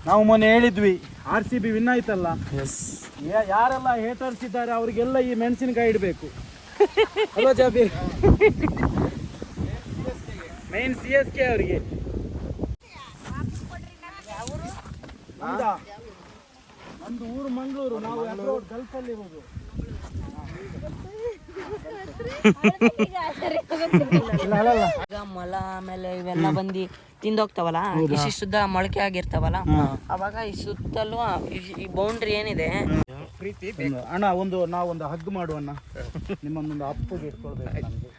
ನಾವು ಮೊನ್ನೆ ಹೇಳಿದ್ವಿ RCB ವಿನ್ ಆಯ್ತಲ್ಲ. ಎಸ್. ಯಾರೆಲ್ಲ ಹೇಟರ್ಸ್ ಇದ್ದಾರೆ ಅವರಿಗೆಲ್ಲ ಈ ಮೆಣಸಿನಕಾಯಿ ಇಡಬೇಕು ಅಲ್ವಾ ಜಾಬೀರ್? ಮೇನ್ CSK ಅವರಿಗೆ. ನಮ್ದು ಊರು ಮಂಗಳೂರು, ನಾವು ಅಬ್ರೋಡ್ ಗಲ್ಫ್ ಅಲ್ಲಿ ಇರೋದು. ಮೊಲ ಆಮೇಲೆ ಇವೆಲ್ಲ ಬಂದು ತಿಂದೋಗ್ತಾವಲ್ಲ, ಇಷ್ಟುದ್ದ ಮೊಳಕೆ ಆಗಿರ್ತಾವಲ್ಲ, ಅವಾಗ ಈ ಸುತ್ತಲೂ ಈ ಬೌಂಡ್ರಿ ಏನಿದೆ ಪ್ರೀತಿ ಅಣ್ಣ, ನಾವೊಂದು ಹಗ್ ಮಾಡುವಣ್ಣ. ನಿಮ್ಮನ್ನೊಂದು ಅಪ್ಪಗೆ ಇಟ್ಕೊಳ್ಬೇಕು ನಮಗೆ.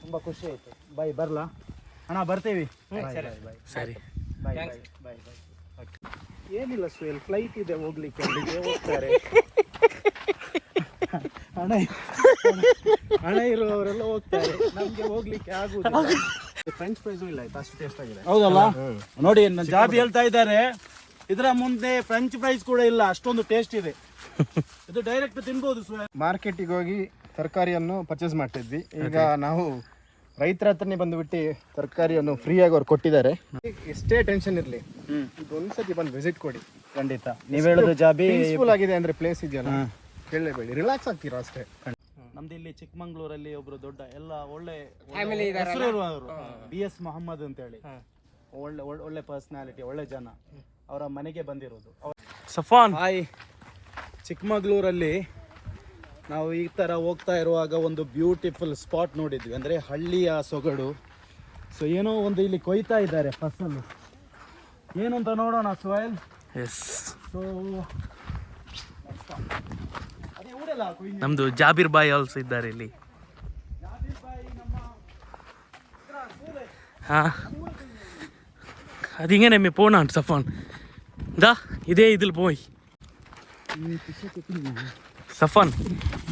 ತುಂಬಾ ಖುಷಿ ಆಯ್ತು. ಬೈ, ಬರ್ಲಾ ಅಣ್ಣ? ಬರ್ತೀವಿ. ಸರಿ, ಬಾಯ್ ಬಾಯ್ ಬಾಯ್ ಬಾಯ್. ಏನಿಲ್ಲ ಸುಹೇಲ್, ಫ್ಲೈಟ್ ಇದೆ ಹೋಗ್ಲಿಕ್ಕೆ, ಅಲ್ಲಿಗೆ ಹೋಗ್ತಾರೆ. ಹಣ ಇರುವವರೆಲ್ಲ ಹೋಗ್ತಾರೆ, ನಮ್ಗೆ ಹೋಗ್ಲಿಕ್ಕೆ ಆಗುದಿಲ್ಲ. ಫ್ರೆಂಚ್ ಫ್ರೈಸು ಇಲ್ಲ, ಆಯ್ತು, ಅಷ್ಟು ಟೇಸ್ಟ್ ಆಗಿದೆ. ಹೌದಲ್ಲ? ನೋಡಿ, ಜಾಬಿ ಹೇಳ್ತಾ ಇದ್ದಾರೆ ಇದರ ಮುಂದೆ ಫ್ರೆಂಚ್ ಫ್ರೈಸ್ ಕೂಡ ಇಲ್ಲ, ಅಷ್ಟೊಂದು ಟೇಸ್ಟ್ ಇದೆ. ಇದು ಡೈರೆಕ್ಟ್ ತಿನ್ಬೋದು ಸುಹೇಲ್. ಮಾರ್ಕೆಟಿಗೆ ಹೋಗಿ ತರಕಾರಿಯನ್ನು ಪರ್ಚೇಸ್ ಮಾಡ್ತಿದ್ವಿ. ಈಗ ನಾವು ರೈತರ ಹತ್ರನೇ ಬಂದುಬಿಟ್ಟು ತರಕಾರಿಯನ್ನು ಫ್ರೀಯಾಗಿ ಅವ್ರು ಕೊಟ್ಟಿದ್ದಾರೆ. ಎಷ್ಟೇ ಟೆನ್ಷನ್ ಇರಲಿ, ಒಂದ್ಸತಿ ಬಂದು ವಿಸಿಟ್ ಕೊಡಿ. ಖಂಡಿತ. ನೀವು ಹೇಳೋದು ಜಾಬಿ ಪೀಸ್ಫುಲ್ ಆಗಿದೆ. ಅಂದ್ರೆ ಪ್ಲೇಸ್ ಇದೆಯಲ್ಲ, ಕೇಳಲೇಬೇಡಿ, ರಿಲ್ಯಾಕ್ಸ್ ಆಗ್ತೀರಾ ಅಷ್ಟೇ. ನಮ್ದು ಇಲ್ಲಿ ಚಿಕ್ಕಮಂಗ್ಳೂರಲ್ಲಿ ಒಬ್ರು ದೊಡ್ಡ ಎಲ್ಲ ಒಳ್ಳೆ ಹೆಸರು ಇರುವವರು, BS ಮೊಹಮ್ಮದ್ ಅಂತ ಹೇಳಿ, ಒಳ್ಳೆ ಪರ್ಸನಾಲಿಟಿ, ಒಳ್ಳೆ ಜನ. ಅವರ ಮನೆಗೆ ಬಂದಿರೋದು. ಸಫಾನ್. ಹಾಯ್. ಚಿಕ್ಕಮಂಗ್ಳೂರಲ್ಲಿ ನಾವು ಈ ಥರ ಹೋಗ್ತಾ ಇರುವಾಗ ಒಂದು ಬ್ಯೂಟಿಫುಲ್ ಸ್ಪಾಟ್ ನೋಡಿದ್ವಿ, ಅಂದರೆ ಹಳ್ಳಿಯ ಸೊಗಡು. ಸೊ ಏನೋ ಒಂದು ಇಲ್ಲಿ ಕೊಯ್ತಾ ಇದ್ದಾರೆ ಫಸಲು, ಏನು ಅಂತ ನೋಡೋಣ ಸುಹೇಲ್. ಎಸ್. ಸೊ ನಮ್ದು ಜಾಬೀರ್ ಬಾಯ್ ಆಲ್ಸೋ ಇದ್ದಾರೆ ಇಲ್ಲಿ. ಹಾ, അതിങ്ങനെ പോണാണ് സഫാൻ. ദാ ഇതേ ഇതിൽ പോയി ಸಫಾನ್.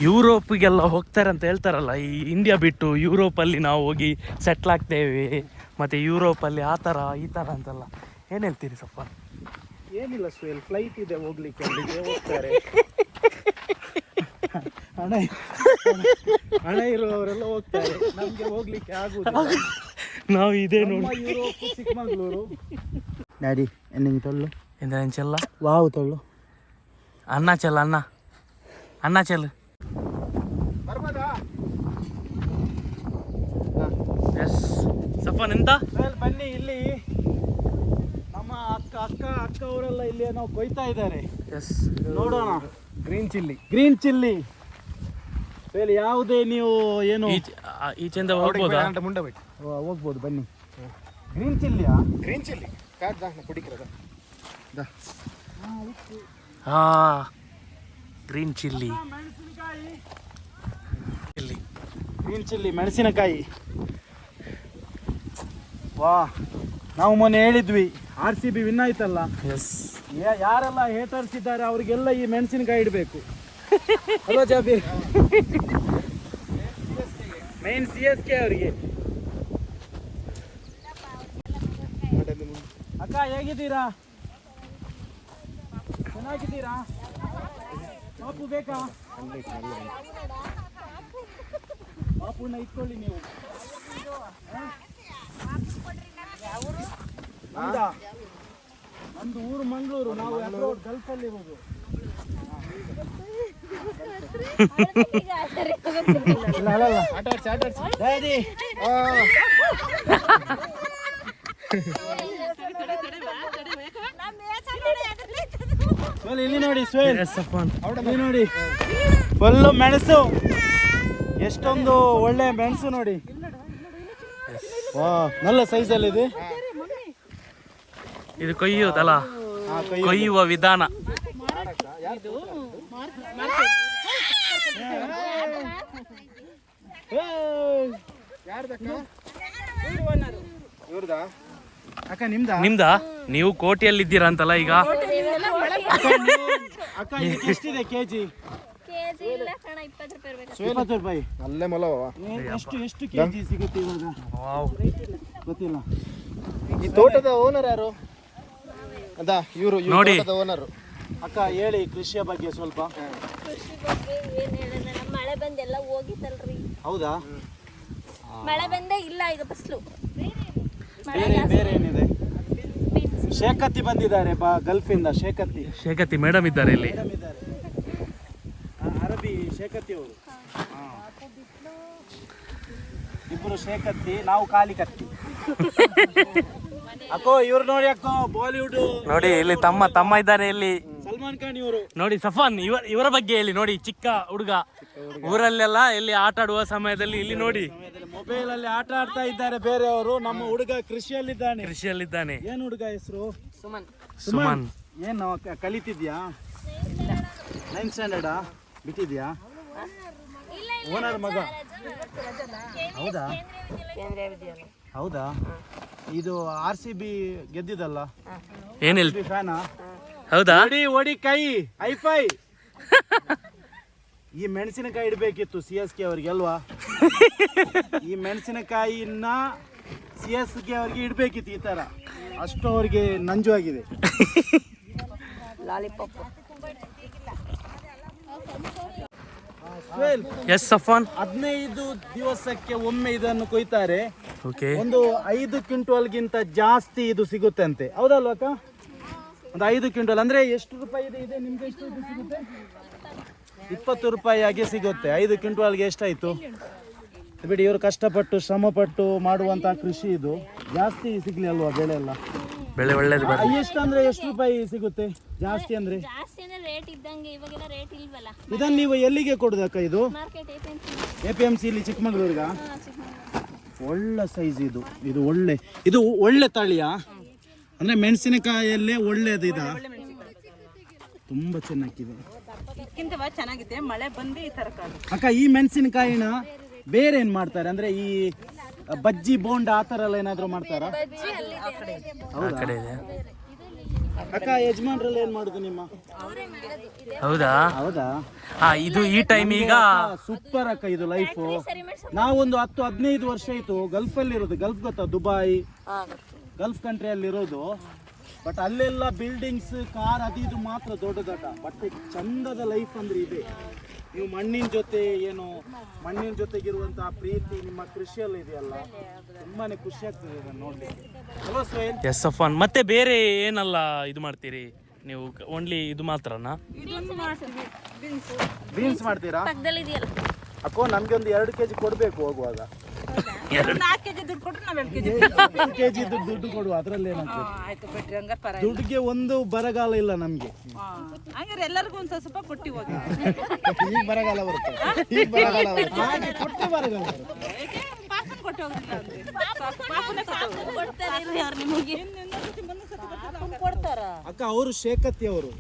ಯುರೋಪಿಗೆಲ್ಲ ಹೋಗ್ತಾರೆ ಅಂತ ಹೇಳ್ತಾರಲ್ಲ, ಈ ಇಂಡಿಯಾ ಬಿಟ್ಟು ಯುರೋಪಲ್ಲಿ ನಾವು ಹೋಗಿ ಸೆಟ್ಲ್ ಆಗ್ತೇವೆ, ಮತ್ತು ಯುರೋಪಲ್ಲಿ ಆ ಥರ ಈ ಥರ ಅಂತೆಲ್ಲ ಏನು ಹೇಳ್ತೀರಿ ಸಫಾನ್? ಏನಿಲ್ಲ ಸುಹೇಲ್, ಫ್ಲೈಟ್ ಇದೆ ಹೋಗ್ಲಿಕ್ಕೆ, ಅಲ್ಲಿಗೆ ಹೋಗ್ತಾರೆ. ಹಣ ಇರುವವರೆಲ್ಲ ಹೋಗ್ತಾರೆ, ನಮ್ಗೆ ಹೋಗ್ಲಿಕ್ಕೆ ಆಗುದಿಲ್ಲ. ನಾವು ಇದೇ ನೋಡಿ. ಯುರೋಪ್, ಚಿಕ್ಕಮಂಗ್ಳೂರು. ಡ್ಯಾಡಿ ಎನ್ನಿಂಗ್ ತೊಳ್ಳು ಎಂದೆಲ್ಲ ವಾವ್ ತೊಳ್ಳು. ಅನ್ನ ಚೆಲ್ಲ, ಅನ್ನ ಚೆಲ್ಲು. ಎಸ್ ಸಫಾನ್. ಎಂತ ಬನ್ನಿ, ಇಲ್ಲಿ ನಮ್ಮ ಅಕ್ಕ ಅವರೆಲ್ಲ ಇಲ್ಲಿ ನಾವು ಕೊಯ್ತಾ ಇದ್ದಾರೆ. ಎಸ್, ನೋಡೋಣ. ಗ್ರೀನ್ ಚಿಲ್ಲಿ ಹೇಳಿ, ಯಾವುದೇ ನೀವು ಏನು ಈಚೆಂದ ಹೋಗ್ಬೋದಾ? ಮುಂಡೆ ಬಿಟ್ಟು ಹೋಗ್ಬೋದು, ಬನ್ನಿ. ಗ್ರೀನ್ ಚಿಲ್ಲಿಯಾ? ಗ್ರೀನ್ ಚಿಲ್ಲಿ ಕುಡಿಕ್ರದ. ಹಾ, ಗ್ರೀನ್ ಚಿಲ್ಲಿ. ಗ್ರೀನ್ ಚಿಲ್ಲಿ ಮೆಣಸಿನಕಾಯಿ. ವಾ, ನಾವು ಮೊನ್ನೆ ಹೇಳಿದ್ವಿ RCB ವಿನ್ ಆಯ್ತಲ್ಲ. ಎಸ್. ಯಾರೆಲ್ಲ ಹೇಟರ್ಸ್ ಇದ್ದಾರೆ ಅವರಿಗೆಲ್ಲ ಈ ಮೆಣಸಿನಕಾಯಿ ಇಡಬೇಕು ಅಲ್ವಾ ಜಾಬೀರ್? ಮೇನ್ CSK ಅವರಿಗೆ. ಅಕ್ಕ ಹೇಗಿದ್ದೀರಾ? ಚೆನ್ನಾಗಿದ್ದೀರಾ? ಪಾಪು ಬೇಕಾ? ಪಾಪುನ ಇಟ್ಕೊಳ್ಳಿ ನೀವು. ನಮ್ದು ಊರು ಮಂಗಳೂರು, ನಾವು ಅಬ್ರೋಡ್ ಗಲ್ಫ್ ಅಲ್ಲಿ ಇರೋದು. ಡ್ಯಾಡಿ ಇಲ್ಲಿ ನೋಡಿ ಸ್ವೇಲ್, ಇಲ್ಲಿ ನೋಡಿ ಫುಲ್ಲು ಮೆಣಸು, ಎಷ್ಟೊಂದು ಒಳ್ಳೆ ಮೆಣಸು ನೋಡಿ. ವಾ, നല്ല ಸೈಜಲ್ಲಿ ಇದೆ. ಇದು ಕೊಯ್ಯೋದಲ್ಲ, ಕೊಯ್ಯುವ ವಿಧಾನ. ಅಕ್ಕ ನಿಮ್ದಾ? ನೀವು ಕೋಟಿಯಲ್ಲಿದ್ದೀರಾ ಅಂತಲ್ಲ ಈಗ. ಅಕ್ಕ ಎಷ್ಟಿದೆ ಕೆಜಿ? 20 ರೂಪಾಯಿ. ಅಲ್ಲೇ ಮೊಲವ. ಎಷ್ಟು ಕೆಜಿ ಸಿಗುತ್ತೆ ಇವಾಗ? ಗೊತ್ತಿಲ್ಲ. ಈ ತೋಟದ ಓನರ್ ಯಾರು? ಅದಾ ಇವರು ನೋಡಿ ಓನರ್. ಅಕ್ಕ ಹೇಳಿ ಕೃಷಿಯ ಬಗ್ಗೆ ಸ್ವಲ್ಪ. ಕೃಷಿ ಬಗ್ಗೆ ಏನ್ ಹೇಳೋಣ, ಮಳೆ ಬಂದೆಲ್ಲ ಹೋಗಿತ್ತಲ್ರಿ. ಹೌದಾ? ಮಳೆ ಬಂದೇ ಇಲ್ಲ, ಈಗ ಫಸಲು. ಬೇರೆ ಏನಿದೆ? ಶೇಖತ್ತಿ ಬಂದಿದ್ದಾರೆ ಗಲ್ಫಿಂದ. ಶೇಖತ್ತಿ ಮೇಡಮ್ ಇದ್ದಾರೆ ಇಲ್ಲಿ. ಮೇಡಮ್ ಇದ್ದಾರೆ, ಅರಬಿ ಶೇಖತ್ತಿ ಅವರು. ಇಬ್ಬರು ಶೇಖತ್ತಿ, ನಾವು ಖಾಲಿ ಕತ್ತಿ. ಅಕ್ಕೋ ಇವ್ರು ನೋಡಿ ಅಕ್ಕೋ, ಬಾಲಿವುಡ್ ನೋಡಿ ಇಲ್ಲಿ ತಮ್ಮ ಇದ್ದಾರೆ ಇಲ್ಲಿ. ಸಲ್ಮಾನ್ ಖಾನ್ ಇವರು ನೋಡಿ ಸಫಾನ್, ಇವರ ಬಗ್ಗೆ ಹೇಳಿ. ನೋಡಿ ಚಿಕ್ಕ ಹುಡುಗ, ಊರಲ್ಲೆಲ್ಲ ಇಲ್ಲಿ ಆಟ ಆಡುವ ಸಮಯದಲ್ಲಿ ಇಲ್ಲಿ ನೋಡಿ ಮೊಬೈಲ್ ಅಲ್ಲಿ ಆಟ ಆಡ್ತಾ ಇದ್ದಾರೆ ಬೇರೆಯವರು. ನಮ್ಮ ಹುಡುಗ ಕೃಷಿಯಲ್ಲಿದ್ದಾನೆ. ಏನ್ ಹುಡುಗ ಹೆಸರು? ಸುಮನ್. ಏನು ಕಲಿತಿದ್ಯಾ? 9th ಸ್ಟ್ಯಾಂಡರ್ಡಾ? ಬಿಟ್ಟಿದ್ಯಾ? ಓನರ್ ಮಗ? ಹೌದಾ? ಹೌದಾ? ಇದು RCB ಗೆದ್ದಿದ್ದಲ್ಲ, ಏನ್ ಹೇಳಿ ಫ್ಯಾನಾ? ಹೌದಾ? ಓಡಿ ಕೈ ಹೈಫೈ. ಈ ಮೆಣಸಿನಕಾಯಿ ಇಡಬೇಕಿತ್ತು CSK ಅವ್ರಿಗೆ ಅಲ್ವಾ? ಈ ಮೆಣಸಿನಕಾಯಿನ CSK ಅವ್ರಿಗೆ ಇಡಬೇಕಿತ್ತು. ಈ ತರ ಅಷ್ಟು ಅವ್ರಿಗೆ ನಂಜು ಆಗಿದೆ. ಲಾಲಿಪಾಪ್. ಎಸ್ ಸಫಾನ್. 15 ದಿವಸಕ್ಕೆ ಒಮ್ಮೆ ಇದನ್ನು ಕೊಯ್ತಾರೆ. ಓಕೆ. ಒಂದು 5 ಕ್ವಿಂಟಲ್ಗಿಂತ ಜಾಸ್ತಿ ಇದು ಸಿಗುತ್ತೆ ಅಂತೆ, ಹೌದಲ್ವಾ ಅಕ್ಕ? ಒಂದು 5 ಕ್ವಿಂಟಲ್ ಅಂದ್ರೆ ಎಷ್ಟು ರೂಪಾಯಿ ಇದೆ ನಿಮ್ಗೆ? ಎಷ್ಟು ಇದು ಸಿಗುತ್ತೆ? 20 ರೂಪಾಯಿ ಆಗಿ ಸಿಗುತ್ತೆ. 5 ಕ್ವಿಂಟಲ್ಗೆ ಎಷ್ಟಾಯ್ತು ಬಿಡಿ. ಇವರು ಕಷ್ಟಪಟ್ಟು ಶ್ರಮಪಟ್ಟು ಮಾಡುವಂತ ಕೃಷಿ ಇದು. ಜಾಸ್ತಿ ಸಿಗ್ಲಿ ಅಲ್ವಾ ಬೆಳೆ ಎಲ್ಲ? ಬೆಳೆ ಒಳ್ಳೇದು. ಎಷ್ಟು ಅಂದ್ರೆ ಎಷ್ಟು ರೂಪಾಯಿ ಸಿಗುತ್ತೆ ಜಾಸ್ತಿ ಅಂದ್ರೆ? ಜಾಸ್ತಿ ಅಂದ್ರೆ ರೇಟ್ ಇದ್ದಂಗೆ, ಇವಾಗೆಲ್ಲ ರೇಟ್ ಇಲ್ವಲ್ಲ. ಇದನ್ನ ನೀವು ಎಲ್ಲಿಗೆ ಕೊಡುದಕ್ಕ? ಇದು ಮಾರ್ಕೆಟ್ APMC ಇಲ್ಲಿ ಚಿಕ್ಕಮಗಳೂರಿಗ. ಒಳ್ಳೆ ಸೈಜ್ ಇದು. ಇದು ಒಳ್ಳೆ ತಳಿಯ ಅಂದ್ರೆ ಮೆಣಸಿನಕಾಯಲ್ಲೇ ಒಳ್ಳೇದು. ಇದು ತುಂಬಾ ಚೆನ್ನಾಗಿದೆ ಚೆನ್ನಾಗಿದೆ. ಮಳೆ ಬಂದು ಈ ತರ ಅಕ್ಕ. ಈ ಮೆಣಸಿನಕಾಯಿನ ಬೇರೆ ಏನ್ ಮಾಡ್ತಾರೆ ಅಂದ್ರೆ ಈ ಬಜ್ಜಿ ಬೋಂಡ ಆ ತರ ಎಲ್ಲ ಏನಾದ್ರು ಮಾಡ್ತಾರಾ? ಕಡೆ ಇದೆ. ಅಕ್ಕ ಯಜಮಾನ್ರಲ್ಲಿ ಏನ್ ಮಾಡುದು ನಿಮ್ಮ? ಹೌದಾ? ಹೌದಾ? ಇದು ಈ ಟೈಮ್ ಈಗ ಸೂಪರ್ ಅಕ್ಕ ಇದು ಲೈಫು. ನಾವೊಂದು 10-15 ವರ್ಷ ಆಯ್ತು ಗಲ್ಫ್ ಅಲ್ಲಿ ಇರೋದು. ಗಲ್ಫ್ ಗೊತ್ತಾ? ದುಬೈ, ಗಲ್ಫ್ ಕಂಟ್ರಿಯಲ್ಲಿ ಇರೋದು. ಬಟ್ ಅಲ್ಲೆಲ್ಲ ಬಿಲ್ಡಿಂಗ್ಸ್, ಕಾರ್ ಅದು ಇದು ಮಾತ್ರ ದೊಡ್ಡ. ಬಟ್ ಚಂದದ ಲೈಫ್ ಅಂದ್ರೆ ಇದೆ. ನೀವು ಮಣ್ಣಿನ ಜೊತೆಗಿರುವಂತಹ ಪ್ರೀತಿ ನಿಮ್ಮ ಕೃಷಿಯಲ್ಲಿ ಇದೆಯಲ್ಲ, ತುಂಬಾನೇ ಖುಷಿ ಆಗ್ತದೆ ಇದನ್ನು ನೋಡ್ಲಿಕ್ಕೆ. ಹಲೋ ಸ್ವೇನ್. ಎಸ್ ಸಫಾನ್. ಮತ್ತೆ ಬೇರೆ ಏನಲ್ಲ ಇದು ಮಾಡ್ತೀರಿ ನೀವು? ಓನ್ಲಿ ಇದು ಮಾತ್ರನಾ? ಬೀನ್ಸ್ ಮಾಡ್ತೀರಾ? ಪಕ್ಕದಲ್ಲಿ ಇದೆಯಲ್ಲ. ಅಕ್ಕೋ ನಮ್ಗೆ ಒಂದು 2 kg ಕೊಡ್ಬೇಕು ಹೋಗುವಾಗ. 4 kg ದುಡ್ಡು ಕೊಟ್ರೆ ನಾವ್ 2 kg 2 kg ದುಡ್ಡು ಕೊಡುವ, ಅದ್ರಲ್ಲಿ ಏನಾಗ್ತದೆ? ಆಯ್ತು ಬಿಡ್ರಿ, ಹಂಗಾರೆ ಪರ. ದುಡ್ಡಿಗೆ ಒಂದು ಬರಗಾಲ ಇಲ್ಲ ನಮ್ಗೆ. ಹಂಗಾರೆ ಎಲ್ಲರಿಗೂ ಒಂದ್ ಸ್ವಲ್ಪ ಕೊಟ್ಟಿ ಹೋಗಿ. ಈಗ ಬರಗಾಲ ಬರುತ್ತೆ. ಹಾಗೆ ಕೊಟ್ಟು ಬರಗಾಲ ಬರುತ್ತೆ. ಪಾಪನ್ ಕೊಟ್ಟು ಹೋಗಿಲ್ಲ ಅಂದ್ರೆ ಕೊಡ್ತಾರೆ ಯಾರು ನಿಮಗೆ? ಕೊಡ್ತಾರ. ಅಕ್ಕ ಅವರು ಶೇಖತ್ತಿ ಅವರು,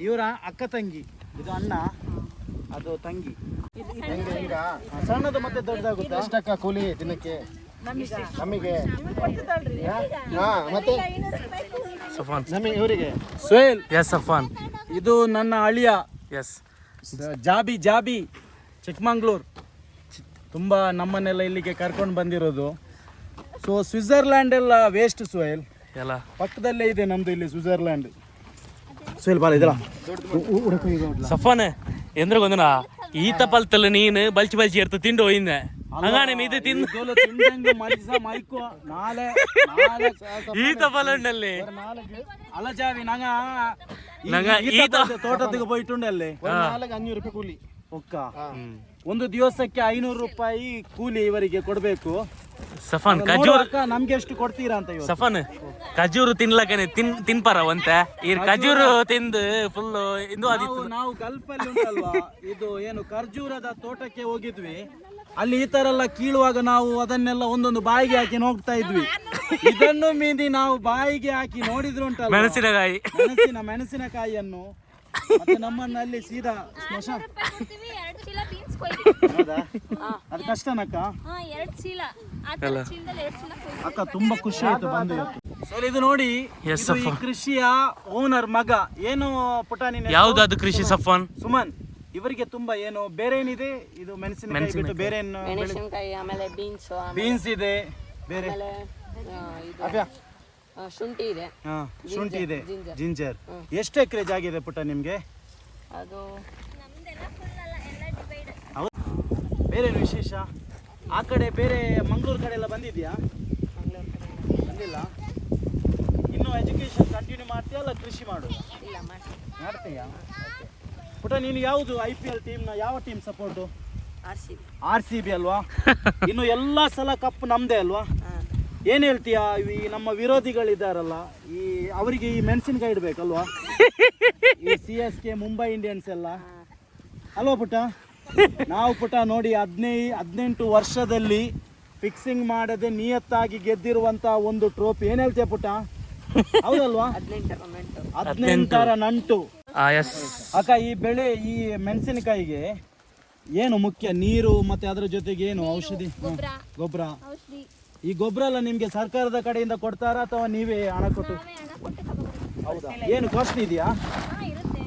ಇವರ ಅಕ್ಕ ತಂಗಿ. ಇದು ಅಣ್ಣ, ಅದು ತಂಗಿ. ಸಣ್ಣದು ಮತ್ತೆ ದೊಡ್ಡದಾಗುತ್ತಾ? ಎಷ್ಟಕ್ಕ ಕೂಲಿ ದಿನಕ್ಕೆ ನಮಗೆ? ಮತ್ತೆ ಸಫಾನ್. ನಮಗೆ ಇವರಿಗೆ ಸೋಯಲ್. ಎಸ್ ಸಫಾನ್. ಇದು ನನ್ನ ಅಳಿಯ ಎಸ್. ಜಾಬಿ ಚಿಕ್ಕಮಂಗ್ಳೂರು. ತುಂಬ ನಮ್ಮನ್ನೆಲ್ಲ ಇಲ್ಲಿಗೆ ಕರ್ಕೊಂಡು ಬಂದಿರೋದು. ಸೊ ಸ್ವಿಟ್ಜರ್ಲ್ಯಾಂಡ್ ಎಲ್ಲ ವೇಸ್ಟ್ ಸೋಯಲ್, ಎಲ್ಲ ಪಕ್ಕದಲ್ಲೇ ಇದೆ ನಮ್ದು ಇಲ್ಲಿ ಸ್ವಿಟ್ಜರ್ಲ್ಯಾಂಡ್. ಸೋಯಲ್ ಬಾಲ ಇದಲ್ಲ ಸಫಾನ್ ಎಂದ್ರೆ ಗೊಂದನ ಈತ ಪಲ್ತಲ್ಲ ನೀನು ಬಲ್ಚಿ ಇರ್ತ ತಿಂಡು ಹೋಯ್ದೆ ಹಂಗಾನೆ ಇದು ತಿಂದು ಈತ ಪಲ್ಲಂಡಲ್ಲಿ ಅಲಜಾವಿ ನಂಗ ಈತ ತೋಟದಿಗೆ ಹೋಯ್ಟುಂಡಲ್ಲಿ 500 ರೂಪಾಯಿ ಕೂಲಿ. ಒಕ್ಕ ಒಂದು ದಿವಸಕ್ಕೆ 500 ರೂಪಾಯಿ ಕೂಲಿ ಇವರಿಗೆ ಕೊಡ್ಬೇಕು. ಸಫಾನ್ ಖಜೂರ್ ನಮ್ಗೆ ಎಷ್ಟು ಕೊಡ್ತೀರಾ ಅಂತ ಇವತ್ತು? ಸಫಾನ್ ಖಜೂರು ತಿನ್ಲಕ್ಕನೆ ತಿನ್ಪಾರ ಒಂತೆ ಈ ಖಜೂರು ತಿಂದು ಫುಲ್ ಇಂದು ಆದಿತ್ತು. ನಾವು ಗಲ್ಫಲ್ಲಿ ಉಂಟಲ್ವಾ, ಇದು ಏನು ಖರ್ಜೂರದ ತೋಟಕ್ಕೆ ಹೋಗಿದ್ವಿ. ಅಲ್ಲಿ ಈ ತರ ಎಲ್ಲ ಕೀಳುವಾಗ ನಾವು ಅದನ್ನೆಲ್ಲ ಒಂದೊಂದು ಬಾಯಿಗೆ ಹಾಕಿ ಹೋಗ್ತಾ ಇದ್ವಿ. ಇದನ್ನು ಮೀದಿ ನಾವು ಬಾಯಿಗೆ ಹಾಕಿ ನೋಡಿದ್ರು ಉಂಟಲ್ಲ ಮೆಣಸಿನಕಾಯಿ, ಮೆಣಸಿನಕಾಯಿಯನ್ನು ಮತ್ತೆ ನಮ್ಮನ್ನಲ್ಲಿ ಸೀದಾ ಸ್ಮಶಾನ. 2 ಚೀಲ ಬೀನ್ಸ್ ಕೊಯ್ದು. ಹೌದಾ? ಅದು ಕಷ್ಟನಕ್ಕ? 2 ಚೀಲ. ಆ ತರ ಚೀಲದಲ್ಲಿ 2 ಚೀಲ ಕೊಯ್ದು. ಅಕ್ಕ ತುಂಬಾ ಖುಷಿ ಆಯ್ತು ಬಂದು ಇವತ್ತು. ಸರ್ ಇದು ನೋಡಿ, ಇದು ಈ ಕೃಷಿಯ ಓನರ್ ಮಗ. ಏನು ಪುಟಾಣಿ ಯಾವ್ದು ಕೃಷಿ ಸಫಾನ್? ಸುಮನ್. ಇವರಿಗೆ ತುಂಬಾ ಏನು ಬೇರೆ ಏನಿದೆ? ಇದು ಮೆಣಸಿನಕಾಯಿ ಬಿಟ್ಟು ಬೇರೆ ಏನು? ಮೆಣಸಿನಕಾಯಿ, ಆಮೇಲೆ ಬೀನ್ಸ್ ಇದೆ, ಬೇರೆ ಶುಂಠಿ ಇದೆ. ಶುಂಠಿ ಇದೆ, ಜಿಂಜರ್. ಎಷ್ಟು ಎಕರೆ ಜಾಗ ಇದೆ ಪುಟ್ಟ ನಿಮ್ಗೆ? ಅದು ನಮ್ದೆಲ್ಲ ಫುಲ್ ಅಲ್ಲ, ಎಲ್ಲ ಡಿವೈಡ್. ಬೇರೆ ವಿಶೇಷ? ಆ ಕಡೆ ಬೇರೆ ಮಂಗಳೂರು ಕಡೆ ಎಲ್ಲ ಬಂದಿದ್ಯಾ? ಮಾಡಲಿಲ್ಲ. ಇನ್ನು ಎಜುಕೇಶನ್ ಕಂಟಿನ್ಯೂ ಮಾಡ್ತೀಯಾ ಅಲ್ಲ ಕೃಷಿ ಮಾಡೋದು? ಇಲ್ಲ ಮಾಡ್ತೀನಿ. ಮಾಡ್ತೀಯಾ? ಪುಟ ನೀನು ಯಾವುದು IPL ಟೀಮ್ನ ಯಾವ ಟೀಮ್ ಸಪೋರ್ಟು? RCB. RCB ಅಲ್ವಾ? ಇನ್ನು ಎಲ್ಲ ಸಲ ಕಪ್ ನಮ್ಮದೇ ಅಲ್ವಾ? ಏನು ಹೇಳ್ತೀಯಾ ಈ ನಮ್ಮ ವಿರೋಧಿಗಳಿದ್ದಾರಲ್ಲ, ಈ ಅವರಿಗೆ ಈ ಮೆಣಸಿನಕಾಯಿ ಇಡಬೇಕಲ್ವಾ? ಈ CSK ಮುಂಬೈ ಇಂಡಿಯನ್ಸ್ ಎಲ್ಲ ಅಲ್ವಾ ಪುಟ? ನಾವು ಪುಟ ನೋಡಿ 18 ವರ್ಷದಲ್ಲಿ ಫಿಕ್ಸಿಂಗ್ ಮಾಡದೆ ನಿಯತ್ತಾಗಿ ಗೆದ್ದಿರುವಂತ ಒಂದು ಟ್ರೋಫಿ. ಏನ್ ಹೇಳ್ತೀಯ ಪುಟ? ಹೌದಲ್ವಾ? 18ರ ನಂಟು. ಎಸ್ ಅಕ್ಕ, ಈ ಬೆಳೆ ಈ ಮೆಣಸಿನಕಾಯಿಗೆ ಏನು ಮುಖ್ಯ? ನೀರು ಮತ್ತೆ ಅದರ ಜೊತೆಗೆ ಏನು ಔಷಧಿ, ಗೊಬ್ಬರ. ಔಷಧಿ ಈ ಗೊಬ್ಬರ ಎಲ್ಲ ನಿಮ್ಗೆ ಸರ್ಕಾರದ ಕಡೆಯಿಂದ ಕೊಡ್ತಾರಾ ಅಥವಾ ನೀವೇ ಹಣ ಕೊಟ್ಟು? ಹೌದಾ? ಏನು ಕಾಸ್ಟ್ ಇದೆಯಾ? ಇರುತ್ತೆ.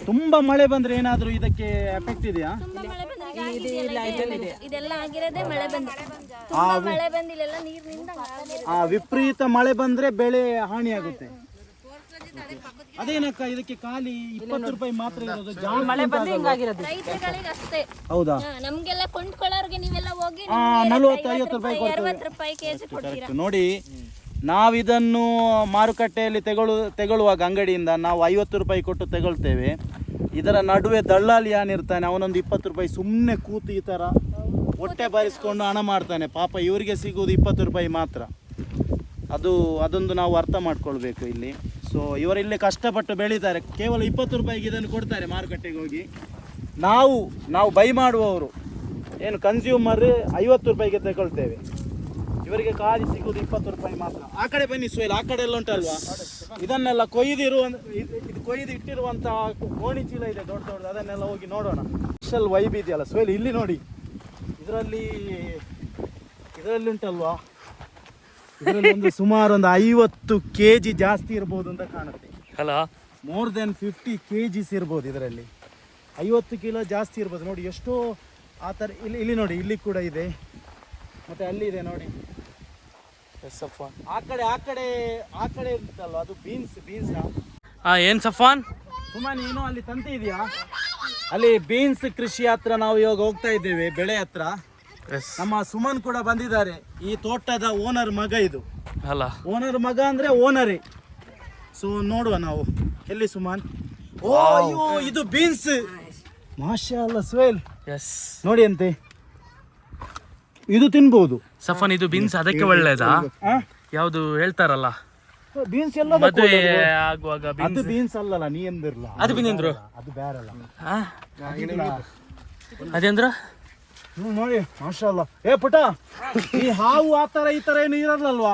ತುಂಬಾ ಮಳೆ ಬಂದ್ರೆ ಏನಾದ್ರೂ ಇದಕ್ಕೆ ಎಫೆಕ್ಟ್ ಇದೆಯಾ? ತುಂಬಾ ಮಳೆ ಬಂದ್ರೆ ಇದೆಲ್ಲ ಆಗಿರೋದೇ ಮಳೆ ಬಂದ. ತುಂಬಾ ಮಳೆ ಬಂದಿಲ್ಲ, ನೀರಿನಿಂದ ವಿಪರೀತ ಮಳೆ ಬಂದ್ರೆ ಬೆಳೆ ಹಾನಿಯಾಗುತ್ತೆ. ಅದೇನಕ್ಕ ಇದಕ್ಕೆ ಖಾಲಿ 20 ರೂಪಾಯಿ ಮಾತ್ರ ಇರೋದು, ಜಾಸ್ತಿ ಮಳೆ ಬಂದ್ರೆ ಹಿಂಗಾಗಿರೋದು. ರೈತರುಗಳಿಗೆ ಅಷ್ಟೇ. ಹೌದಾ? ನಮ್ಗೆಲ್ಲ ಕೊಂಡ್ಕೊಳ್ಳೋರ್ಗೆ ನೀವೆಲ್ಲ ಹೋಗಿ 40-50 ರೂಪಾಯಿ 60 ರೂಪಾಯಿ ಕೆಜಿ ಕೊಡ್ತೀರಾ. ನೋಡಿ, ನಾವಿದನ್ನು ಮಾರುಕಟ್ಟೆಯಲ್ಲಿ ತೆಗೊಳ್ಳುವಾಗ ಅಂಗಡಿಯಿಂದ ನಾವು 50 ರೂಪಾಯಿ ಕೊಟ್ಟು ತೆಗೊಳ್ತೇವೆ. ಇದರ ನಡುವೆ ದಳ್ಳಾಲಿ ಏನಿರ್ತಾನೆ ಅವನೊಂದು 20 ರೂಪಾಯಿ ಸುಮ್ಮನೆ ಕೂತು ಈ ಥರ ಹೊಟ್ಟೆ ಬಾರಿಸ್ಕೊಂಡು ಹಣ ಮಾಡ್ತಾನೆ. ಪಾಪ ಇವರಿಗೆ ಸಿಗುವುದು 20 ರೂಪಾಯಿ ಮಾತ್ರ. ಅದೊಂದು ನಾವು ಅರ್ಥ ಮಾಡ್ಕೊಳ್ಬೇಕು ಇಲ್ಲಿ. ಸೊ ಇವರಿಲ್ಲಿ ಕಷ್ಟಪಟ್ಟು ಬೆಳೀತಾರೆ, ಕೇವಲ 20 ರೂಪಾಯಿಗೆ ಇದನ್ನು ಕೊಡ್ತಾರೆ ಮಾರುಕಟ್ಟೆಗೆ ಹೋಗಿ. ನಾವು ಬೈ ಮಾಡುವವರು ಏನು ಕನ್ಸ್ಯೂಮರ್ 50 ರೂಪಾಯಿಗೆ ತಗೊಳ್ತೇವೆ, ಇವರಿಗೆ ಖಾಲಿ ಸಿಗೋದು 20 ರೂಪಾಯಿ ಮಾತ್ರ. ಆ ಕಡೆ ಬನ್ನಿ ಸೋಯಲ್, ಆ ಕಡೆ ಎಲ್ಲ ಉಂಟಲ್ವಾ, ಇದನ್ನೆಲ್ಲ ಕೊಯ್ದು ಇಟ್ಟಿರುವಂಥ ಗೋಣಿ ಚೀಲ ಇದೆ ದೊಡ್ಡ ದೊಡ್ಡದು, ಅದನ್ನೆಲ್ಲ ಹೋಗಿ ನೋಡೋಣ. ಸ್ಪೆಷಲ್ ವೈಬ್ ಇದೆಯಲ್ಲ ಸೋಯಲ್, ಇಲ್ಲಿ ನೋಡಿ, ಇದರಲ್ಲಿ ಉಂಟಲ್ವಾ, ಇದರಲ್ಲಿ ಒಂದು ಸುಮಾರು ಒಂದು 50 kg ಜಾಸ್ತಿ ಇರ್ಬೋದು ಅಂತ ಕಾಣುತ್ತೆ. ಅಲ್ಲ, ಮೋರ್ ದೆನ್ 50 kgs ಇರ್ಬೋದು ಇದರಲ್ಲಿ, 50 ಕಿಲೋ ಜಾಸ್ತಿ ಇರ್ಬೋದು. ನೋಡಿ ಎಷ್ಟೋ ಆ ಥರ. ಇಲ್ಲಿ ನೋಡಿ, ಇಲ್ಲಿ ಕೂಡ ಇದೆ, ಮತ್ತೆ ಅಲ್ಲಿ ಇದೆ ನೋಡಿ. ಆ ಕಡೆ ಇರುತ್ತಲ್ವ ಅದು ಬೀನ್ಸ್. ಏನ್ ಸಫಾನ್? ಸುಮ್ಮನೆ ನೀನು ಅಲ್ಲಿ ತಂತಿ ಇದೆಯಾ? ಅಲ್ಲಿ ಬೀನ್ಸ್ ಕೃಷಿ ಹತ್ರ ನಾವು ಇವಾಗ ಹೋಗ್ತಾ ಇದ್ದೇವೆ, ಬೆಳೆ ಹತ್ರ. ನಮ್ಮ ಸುಮನ್ ಕೂಡ ಬಂದಿದ್ದಾರೆ, ಈ ತೋಟದ ಓನರ್ ಮಗ ಇದು. ಅಲ್ಲ, ಓನರ್ ಮಗ ಅಂದ್ರೆ ಓನರೇ. ಸೊ ನೋಡುವ ನಾವು, ಎಲ್ಲಿ ಸುಮನ್? ಓ ಅಯ್ಯೋ, ಇದು ಬೀನ್ಸ್. ಮಾಷಾ ಅಲ್ಲ ಸುಹೇಲ್, ಎಸ್ ನೋಡಿ ಅಂತೆ, ಇದು ತಿನ್ಬಹುದು. ಸಫಾನ್, ಇದು ಬೀನ್ಸ್ ಅದಕ್ಕೆ ಒಳ್ಳೇದಾ? ಯಾವುದು ಹೇಳ್ತಾರಲ್ಲ ಬೀನ್ಸ್ ಎಲ್ಲ ಮದುವೆ ಆಗುವಾಗ ಅದು ಬೀನ್ಸ್ ಅಲ್ಲಲ್ಲ, ನೀ ಎಂದಿರ್ಲ ಅದು ಬಿಂದಿಂದ್ರು, ಅದು ಬೇರಲ್ಲ. ಅದೇಂದ್ರ ನೋಡಿ ಮಾಷಾ ಅಲ್ಲ. ಪುಟ, ಈ ಹಾವು ಆ ತರ ಈ ತರ ಏನು ಇರಲ್ಲಲ್ವಾ?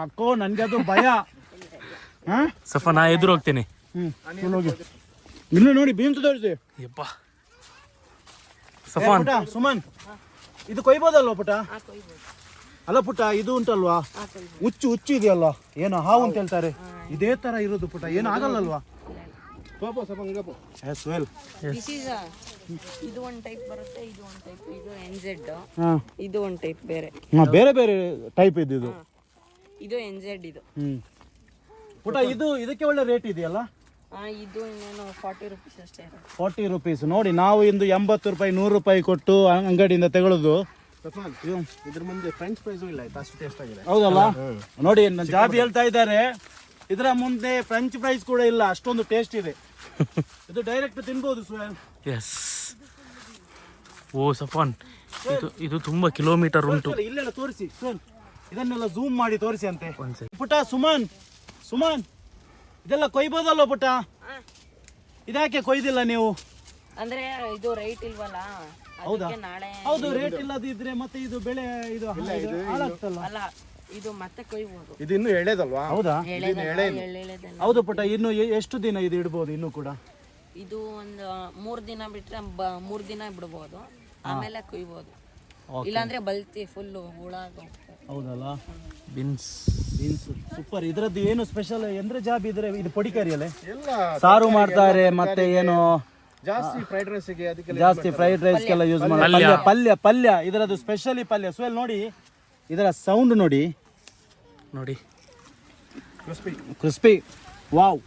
ಅಕ್ಕೋ, ನನ್ಗೆ ಅದು ಭಯ. ಸಫಾ, ನಾ ಎದುರು ಹೋಗ್ತೀನಿ. ಇನ್ನು ನೋಡಿ ಬೀನ್ಸ್ ತೋರಿಸಿ. ಯಪ್ಪ ಸಫಾನ್, ಪುಟ, ಸುಮನ್, ಇದು ಕೊಯ್ಬೋದಲ್ವಾ ಪುಟ? ಅಲ್ಲ ಪುಟ, ಇದು ಉಂಟಲ್ವಾ, ಹುಚ್ಚು ಇದೆಯಲ್ಲ, ಏನೋ ಹಾವು ಅಂತ ಹೇಳ್ತಾರೆ, ಇದೇ ತರ ಇರೋದು ಪುಟ, ಏನು ಆಗಲ್ಲಲ್ವಾ? ಇದು ಒಂದು ಟೈಪ್ ಬರುತ್ತೆ, ಇದು ಒಂದು ಟೈಪ್, ಇದು NZ, ಇದು ಒಂದು ಟೈಪ್ ಬೇರೆ. ಬೇರೆ ಬೇರೆ ಟೈಪ್ ಇದು. ಇದು NZ ಇದು. ಪುಟ, ಇದಕ್ಕೆ ಒಳ್ಳೆ ರೇಟ್ ಇದೆಯಲ್ಲ? ಇದು ಇನ್ನೇನು 40 ರೂಪೀಸ್ ಅಷ್ಟೇ. 40 ರೂಪೀಸ್. ನೋಡಿ, ನಾವು ಇಂದು 80 ರೂಪಾಯಿ 100 ರೂಪಾಯಿ ಕೊಟ್ಟು ಅಂಗಡಿಯಿಂದ ತಗೊಳ್ಳೋದು. ಇದ್ರ ಮುಂದೆ ಫ್ರೆಂಚ್ ಫ್ರೈಸು ಇಲ್ಲ, ಅಷ್ಟು ಟೇಸ್ಟ್ ಆಗಿದೆ. ಹೌದಲ್ಲ? ನೋಡಿ, ನನ್ನ ಜಾಬ್ ಹೇಳ್ತಾ ಇದ್ದಾರೆ, ಇದರ ಮುಂದೆ ಫ್ರೆಂಚ್ ಫ್ರೈಸ್ ಕೂಡ ಇಲ್ಲ, ಅಷ್ಟೊಂದು ಟೇಸ್ಟ್ ಇದೆ. ಇದು ಡೈರೆಕ್ಟ್ ತಿನ್ಬೋದು ಸುಹೇಲ್. ಎಸ್. ಓ ಸಫಾನ್, ಇದು ತುಂಬಾ ಕಿಲೋಮೀಟರ್ ಉಂಟು. ಇಲ್ಲೆಲ್ಲ ತೋರಿಸಿ ಸುಹೇಲ್, ಇದನ್ನೆಲ್ಲ ಝೂಮ್ ಮಾಡಿ ತೋರಿಸಿ ಅಂತೆ. ಪುಟ, ಸುಮನ್, ಇದೆಲ್ಲ ಕೊಯ್ಬೋದಲ್ವ ಪುಟ? ಇದ್ಯಾಕೆ ಕೊಯ್ದಿಲ್ಲ ನೀವು? ಅಂದ್ರೆ ಇದು ರೈಟ್ ಇಲ್ವಲ್ಲ, ಹೌದಾ? ಅದಕ್ಕೆ ನಾಳೆ. ಹೌದು, ರೇಟ್ ಇಲ್ಲದಿದ್ರೆ ಮತ್ತೆ ಇದು ಬೆಳೆ ಇದು ಹಾಳಾಗ್ತಲ್ಲ. ಅಲ್ಲ, ಇದು ಮತ್ತೆ ಕೊಯ್ಬೋದು. ಇದು ಇನ್ನು ಎಳೆದಲ್ವಾ? ಹೌದಾ? ಎಳೆದೆಲ್ಲ. ಹೌದು ಪುಟ, ಇನ್ನು ಎಷ್ಟು ದಿನ ಇದು ಇಡ್ಬೋದು? ಇನ್ನು ಕೂಡ ಇದು ಒಂದು 3 ದಿನ ಬಿಟ್ರೆ 3 ದಿನ ಬಿಡ್ಬೋದು, ಆಮೇಲೆ ಕೊಯ್ಬೋದು. ಇಲ್ಲಾಂದ್ರೆ ಬಲ್ತಿ ಫುಲ್ಲು ಹುಳ. ಹೌದಲ್ಲ? Beans super. ಇದ್ರದ್ದು ಏನು ಸ್ಪೆಷಲ್ ಅಂದ್ರೆ ಜಾಬ್ ಇದ್ರೆ ಇದು ಪೊಡಿ ಕರಿಯಲ್ಲೇ ಎಲ್ಲ ಸಾರು ಮಾಡ್ತಾರೆ, ಮತ್ತೆ ಏನು ಜಾಸ್ತಿ ಫ್ರೈಡ್ ರೈಸ್ಗೆ, ಅದಕ್ಕೆ ಜಾಸ್ತಿ ಫ್ರೈಡ್ ರೈಸ್ಗೆಲ್ಲ ಯೂಸ್ ಮಾಡ್ತಾರೆ. ಪಲ್ಯ ಇದರದ್ದು ಸ್ಪೆಷಲಿ ಪಲ್ಯ. ಸುಹೇಲ್ ನೋಡಿ, ಇದರ ಸೌಂಡ್ ನೋಡಿ, ಕ್ರಿಸ್ಪಿ. ವಾವ್.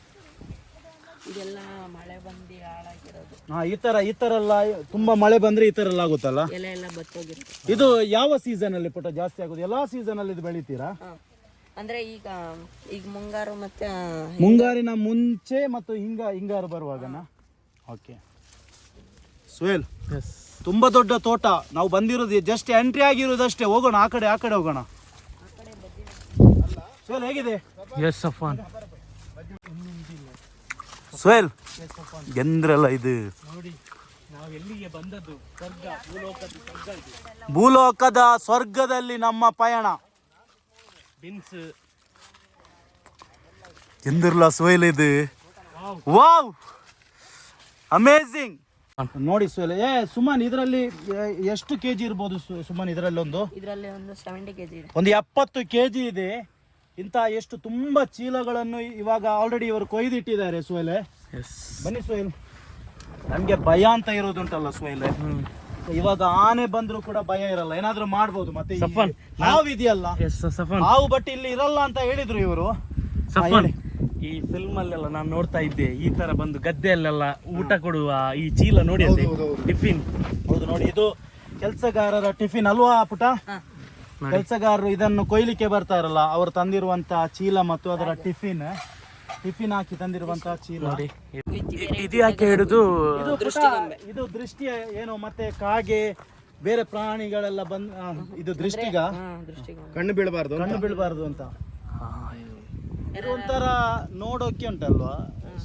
ಇದೆಲ್ಲ ಮಳೆ ಬಂದು ಹಾಳಾಗಿರೋದು. ಈ ತರ ಎಲ್ಲ ತುಂಬಾ ಮಳೆ ಬಂದ್ರೆ ಈ ತರ ಎಲ್ಲ ಆಗುತ್ತಲ್ಲ? ಎಲೆ ಎಲ್ಲ ಬತ್ತೋಗಿರುತ್ತೆ. ಇದು ಯಾವ ಸೀಸನ್ ಅಲ್ಲಿ ಪುಟ ಜಾಸ್ತಿ ಆಗುದು? ಎಲ್ಲಾ ಸೀಸನ್ ಅಲ್ಲಿ ಇದು ಬೆಳಿತೀರಾ? ಅಂದ್ರೆ ಈಗ ಮುಂಗಾರು ಮತ್ತೆ ಮುಂಗಾರಿನ ಮುಂಚೆ ಮತ್ತು ಹಿಂಗಾರು ಬರುವಾಗನಾ? ಓಕೆ ಸುಹೇಲ್, ತುಂಬಾ ದೊಡ್ಡ ತೋಟ. ನಾವು ಬಂದಿರೋದು ಜಸ್ಟ್ ಎಂಟ್ರಿ ಆಗಿರೋದಷ್ಟೇ. ಹೋಗೋಣ ಆ ಕಡೆ ಹೋಗೋಣ. ಸುಹೇಲ್ ಹೇಗಿದೆ? ಎಸ್ ಸಫಾನ್. ಸುಹೇಲ್ ಎಂದ್ರಲ್ಲ ಇದು ನೋಡಿ ನಾವು ಎಲ್ಲಿಗೆ ಬಂದದ್ದು, ಸ್ವರ್ಗ, ಭೂಲೋಕದ ಸ್ವರ್ಗ ಇದು. ಭೂಲೋಕದ ಸ್ವರ್ಗದಲ್ಲಿ ನಮ್ಮ ಪಯಣ. ಬಿನ್ಸ್ ಎಂದಿರಲ್ಲ ಸುಹೇಲ್ ಇದು. Wow, amazing. ನೋಡಿ ಸುಹೇಲ್, ಸುಮನ್ ಇದರಲ್ಲಿ ಎಷ್ಟು ಕೆಜಿ ಇರ್ಬೋದು ಸುಮನ್? ಇದರಲ್ಲಿ ಒಂದು 70 kg ಇದೆ. ಒಂದು 70 kg ಇದೆ. ಇಂಥ ಎಷ್ಟು ತುಂಬಾ ಚೀಲಗಳನ್ನು ಇವಾಗ ಆಲ್ರೆಡಿ ಇವರು ಕೊಯ್ದಿಟ್ಟಿದ್ದಾರೆ ಸುಹೇಲ್. ಬನ್ನಿ ಸುಹೇಲ್, ನಮ್ಗೆ ಭಯ ಅಂತ ಇರೋದುಂಟಲ್ಲ ಸುಹೇಲ್, ಇವಾಗ ಆನೆ ಬಂದ್ರು ಕೂಡ ಭಯ ಇರಲ್ಲ, ಏನಾದ್ರೂ ಮಾಡ್ಬೋದು. ಮತ್ತೆ ಸಫಾನ್, ಹಾವು ಇದೆಯಲ್ಲ, ಎಸ್ ಸಫಾನ್, ಹಾವು ಬಟ್ ಇಲ್ಲಿ ಇರಲ್ಲ ಅಂತ ಹೇಳಿದ್ರು ಇವರು. ಸಫಾನ್, ಈ ಫಿಲ್ಮ್ ಅಲ್ಲೆಲ್ಲ ನಾನು ನೋಡ್ತಾ ಇದ್ದೆ, ಈ ತರ ಬಂದು ಗದ್ದೆಯಲ್ಲೆಲ್ಲ ಊಟ ಕೊಡುವ ಈ ಚೀಲ ನೋಡಿ, ಟಿಫಿನ್. ಹೌದು ನೋಡಿ, ಇದು ಕೆಲಸಗಾರರ ಟಿಫಿನ್ ಅಲ್ವಾ ಪುಟ? ಕೆಲಸಗಾರರು ಇದನ್ನು ಕೊಯ್ಲಿಕ್ಕೆ ಬರ್ತಾರಲ್ಲ, ಅವರು ತಂದಿರುವಂತ ಚೀಲ ಮತ್ತು ಅದರ ಟಿಫಿನ್ ಹಾಕಿ ತಂದಿರುವಂತಹ ಚೀಲ ನೋಡಿ. ಇದು ಯಾಕೆ ಹಿಡಿದು ಇದು ದೃಷ್ಟಿ ಏನು, ಮತ್ತೆ ಕಾಗೆ ಬೇರೆ ಪ್ರಾಣಿಗಳೆಲ್ಲ ಇದು ದೃಷ್ಟಿಗ ಕಣ್ಣು ಬೀಳಬಾರ್ದು ಅಂತ. ಇದು ಒಂಥರ ನೋಡೋಕೆ ಉಂಟಲ್ವಾ,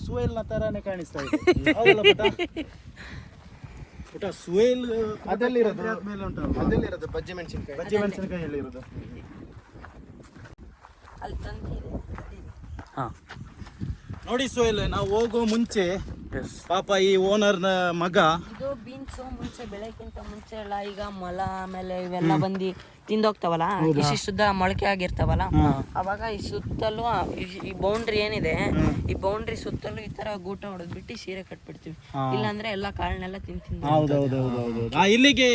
ಸುಹೇಲ್ನ ತರಾನೇ ಕಾಣಿಸ್ತಾ ಇದೆ. ಹೌದಲ್ಲ ಪುಟ? ಸುಹೇಲ್ ಅದಲ್ಲಿರೋದು ಬಜ್ಜಿ ಮೆಣಸಿನಕಾಯಿ ಹೇಳಿರೋದು. ನೋಡಿ ಸುಹೇಲ್, ನಾವು ಹೋಗೋ ಮುಂಚೆ ಪಾಪ ಈ ಓನರ್ನ ಮಗ ಇದು ಬೀನ್ಸ್ ಮುಂಚೆ ಬೆಳೆಕ್ಕಿಂತ ಮುಂಚೆ ಎಲ್ಲ ಈಗ ಮೊಲ ಆಮೇಲೆ ಇವೆಲ್ಲ ಬಂದು ತಿಂದೋಗ್ತಾವಲ್ಲ, ಇಷ್ಟಿದ್ದ ಮೊಳಕೆ ಆಗಿರ್ತಾವಲ್ಲ, ಅವಾಗ ಈ ಸುತ್ತಲೂ ಈ ಬೌಂಡ್ರಿ ಏನಿದೆ, ಈ ಬೌಂಡ್ರಿ ಸುತ್ತಲೂ ಈ ತರ ಗೂಟ ಹೊಡೆದ್ಬಿಟ್ಟು ಸೀರೆ ಕಟ್ಬಿಡ್ತೀವಿ. ಇಲ್ಲಾಂದ್ರೆ ಎಲ್ಲ ಕಾಳನ್ನೆಲ್ಲ ತಿಂದು ಇಲ್ಲಿಗೆ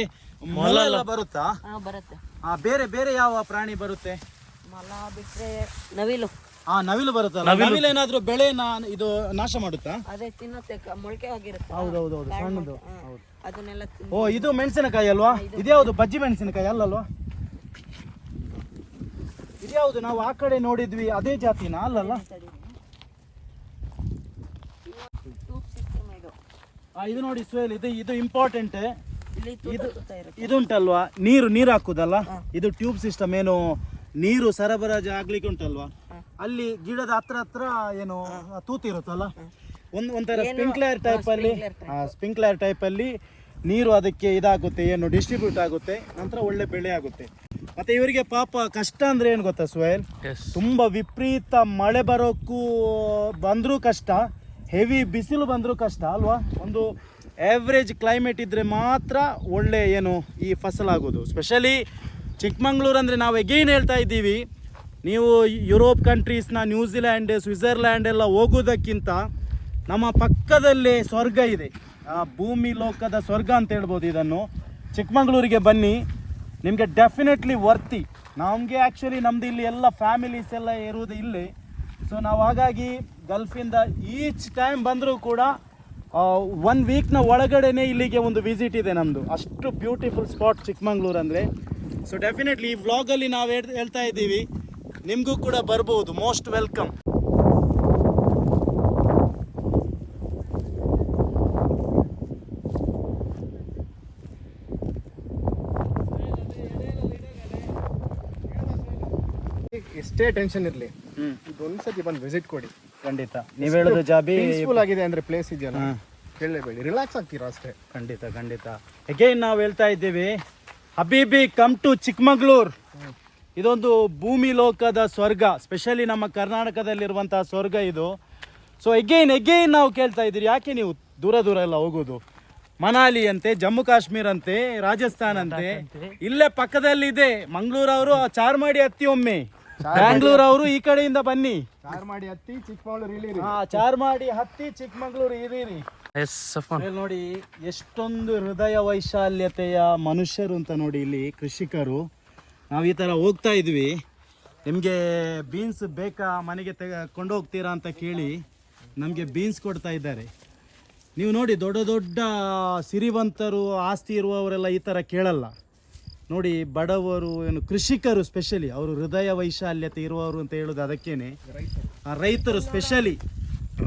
ಮೊಲ ಎಲ್ಲ ಬರುತ್ತಾ? ಬರುತ್ತೆ. ಬೇರೆ ಬೇರೆ ಯಾವ ಪ್ರಾಣಿ ಬರುತ್ತೆ? ಮೊಲ ಬಿಟ್ರೆ ನವಿಲು. ನವಿಲು ಬರುತ್ತಲ್ಲ, ನವಿಲು ಏನಾದ್ರೂ ಬೆಳೆ ಇದು ನಾಶ ಮಾಡುತ್ತಾ? ಅದೇ ತಿನ್ನತ್ತೆ, ಮೊಳಕೆ ಆಗಿರುತ್ತೆ. ಹೌದೌದು, ಸಣ್ಣದು. ಅದನ್ನೆಲ್ಲ ಇದು ಮೆಣಸಿನಕಾಯಿ ಅಲ್ವಾ? ಇದ್ಯಾವುದು ಬಜ್ಜಿ ಮೆಣಸಿನಕಾಯಿ ಅಲ್ಲಲ್ವಾ? ಇದ್ಯಾವುದು ನಾವು ಆ ಕಡೆ ನೋಡಿದ್ವಿ ಅದೇ ಜಾತಿನ ಅಲ್ಲಲ್ಲ? ಇದು ನೋಡಿ ಸುಹೇಲ್, ಇದು ಇಂಪಾರ್ಟೆಂಟ್. ಇದು ಉಂಟಲ್ವಾ, ನೀರು ಹಾಕುದಲ್ಲ, ಇದು ಟ್ಯೂಬ್ ಸಿಸ್ಟಮ್. ಏನು ನೀರು ಸರಬರಾಜು ಆಗ್ಲಿಕ್ಕೆ ಉಂಟಲ್ವಾ, ಅಲ್ಲಿ ಗಿಡದ ಹತ್ರ ಏನು ತೂತಿರುತ್ತಲ್ಲ, ಒಂಥರ ಸ್ಪ್ರಿಂಕ್ಲರ್ ಟೈಪ್ ಅಲ್ಲಿ ನೀರು ಅದಕ್ಕೆ ಇದಾಗುತ್ತೆ, ಏನು ಡಿಸ್ಟ್ರಿಬ್ಯೂಟ್ ಆಗುತ್ತೆ, ನಂತರ ಒಳ್ಳೆ ಬೆಳೆ ಆಗುತ್ತೆ. ಮತ್ತೆ ಇವರಿಗೆ ಪಾಪ ಕಷ್ಟ ಅಂದ್ರೆ ಏನು ಗೊತ್ತಾ ಸುಹೇಲ್? ತುಂಬಾ ವಿಪರೀತ ಮಳೆ ಬಂದ್ರೂ ಕಷ್ಟ, ಹೆವಿ ಬಿಸಿಲು ಬಂದ್ರೂ ಕಷ್ಟ ಅಲ್ವಾ? ಒಂದು ಆವ್ರೇಜ್ ಕ್ಲೈಮೇಟ್ ಇದ್ರೆ ಮಾತ್ರ ಒಳ್ಳೆ ಏನು ಈ ಫಸಲಾಗೋದು. ಸ್ಪೆಷಲಿ ಚಿಕ್ಕಮಂಗ್ಳೂರು ಅಂದರೆ ನಾವು ಎಗೈನ್ ಹೇಳ್ತಾ ಇದ್ದೀವಿ, ನೀವು ಯುರೋಪ್ ಕಂಟ್ರೀಸ್ನ ನ್ಯೂಜಿಲ್ಯಾಂಡ್, ಸ್ವಿಟ್ಜರ್ಲ್ಯಾಂಡ್ ಎಲ್ಲ ಹೋಗೋದಕ್ಕಿಂತ ನಮ್ಮ ಪಕ್ಕದಲ್ಲೇ ಸ್ವರ್ಗ ಇದೆ, ಭೂಮಿ ಲೋಕದ ಸ್ವರ್ಗ ಅಂತ ಹೇಳ್ಬೋದು ಇದನ್ನು. ಚಿಕ್ಕಮಂಗ್ಳೂರಿಗೆ ಬನ್ನಿ, ನಿಮಗೆ ಡೆಫಿನೆಟ್ಲಿ ವರ್ತಿ. ನಮಗೆ ಆ್ಯಕ್ಚುಲಿ ನಮ್ಮದು ಇಲ್ಲಿ ಎಲ್ಲ ಫ್ಯಾಮಿಲೀಸ್ ಎಲ್ಲ ಇರುವುದು ಇಲ್ಲಿ. ಸೊ ನಾವು ಹಾಗಾಗಿ ಗಲ್ಫಿಂದ ಈಚ್ ಟೈಮ್ ಬಂದರೂ ಕೂಡ 1 ವೀಕ್ನ ಒಳಗಡೆನೇ ಇಲ್ಲಿಗೆ ಒಂದು ವಿಸಿಟ್ ಇದೆ ನಮ್ಮದು. ಅಷ್ಟು ಬ್ಯೂಟಿಫುಲ್ ಸ್ಪಾಟ್ ಚಿಕ್ಕಮಂಗ್ಳೂರು ಅಂದರೆ. ಸೊ ಡೆಫಿನೆಟ್ಲಿ ಈ ವ್ಲಾಗಲ್ಲಿ ನಾವು ಹೇಳ್ತಾ ಇದ್ದೀವಿ, ನಿಮಗೂ ಕೂಡ ಬರ್ಬೋದು. Most welcome. ಎಷ್ಟೇ ಟೆನ್ಷನ್ ಇರಲಿ, ಇದೊಂದ್ಸತಿ ಬಂದು ವಿಸಿಟ್ ಕೊಡಿ. ಖಂಡಿತ ನೀವು ಹೇಳೋದು ಜಾಬಿ ಪೀಸ್ಫುಲ್ ಆಗಿದೆ ಅಂದರೆ ಪ್ಲೇಸ್ ಇದೆಯಲ್ಲ, ಕೇಳಲೇಬೇಡಿ, ರಿಲ್ಯಾಕ್ಸ್ ಆಗ್ತೀರಾ ಅಷ್ಟೇ. ಖಂಡಿತ. ಅಗೈನ್ ನಾವು ಹೇಳ್ತಾ ಇದ್ದೀವಿ, ಹಬೀಬಿ ಕಮ್ ಟು ಚಿಕ್ಕಮಂಗ್ಳೂರು. ಇದೊಂದು ಭೂಮಿ ಲೋಕದ ಸ್ವರ್ಗ, ಸ್ಪೆಷಲಿ ನಮ್ಮ ಕರ್ನಾಟಕದಲ್ಲಿರುವಂತಹ ಸ್ವರ್ಗ ಇದು. ಸೊ ಎಗೈನ್ ನಾವು ಕೇಳ್ತಾ ಇದ್ದೀರಿ, ಯಾಕೆ ನೀವು ದೂರ ಎಲ್ಲ ಹೋಗೋದು? ಮನಾಲಿ ಅಂತೆ, ಜಮ್ಮು ಕಾಶ್ಮೀರ್ ಅಂತೆ, ರಾಜಸ್ಥಾನ್ ಅಂತೆ, ಇಲ್ಲೇ ಪಕ್ಕದಲ್ಲಿದೆ. ಮಂಗಳೂರವರು ಚಾರ್ಮಾಡಿ ಹತ್ತಿ ಒಮ್ಮೆ, ಬ್ಯಾಂಗ್ಳೂರವರು ಈ ಕಡೆಯಿಂದ ಬನ್ನಿ, ಚಾರ್ಮಾಡಿ ಹತ್ತಿ ಚಿಕ್ಕಮಂಗ್ಳೂರು ಇಳಿರಿ. ಚಾರ್ಮಾಡಿ ಹತ್ತಿ ಚಿಕ್ಕಮಂಗ್ಳೂರು ಇರೀರಿ. ನೋಡಿ ಎಷ್ಟೊಂದು ಹೃದಯ ವೈಶಾಲ್ಯತೆಯ ಮನುಷ್ಯರು ಅಂತ ನೋಡಿ ಇಲ್ಲಿ ಕೃಷಿಕರು. ನಾವು ಈ ಥರ ಹೋಗ್ತಾ ಇದ್ವಿ, ನಿಮಗೆ ಬೀನ್ಸ್ ಬೇಕಾ, ಮನೆಗೆ ಕೊಂಡೋಗ್ತೀರಾ ಅಂತ ಕೇಳಿ ನಮಗೆ ಬೀನ್ಸ್ ಕೊಡ್ತಾ ಇದ್ದಾರೆ. ನೀವು ನೋಡಿ, ದೊಡ್ಡ ಸಿರಿವಂತರು, ಆಸ್ತಿ ಇರುವವರೆಲ್ಲ ಈ ಥರ ಕೇಳಲ್ಲ. ನೋಡಿ ಬಡವರು ಏನು ಕೃಷಿಕರು ಸ್ಪೆಷಲಿ ಅವರು ಹೃದಯ ವೈಶಾಲ್ಯತೆ ಇರುವವರು ಅಂತ ಹೇಳೋದು ಅದಕ್ಕೇನೆ. ರೈತರು ಸ್ಪೆಷಲಿ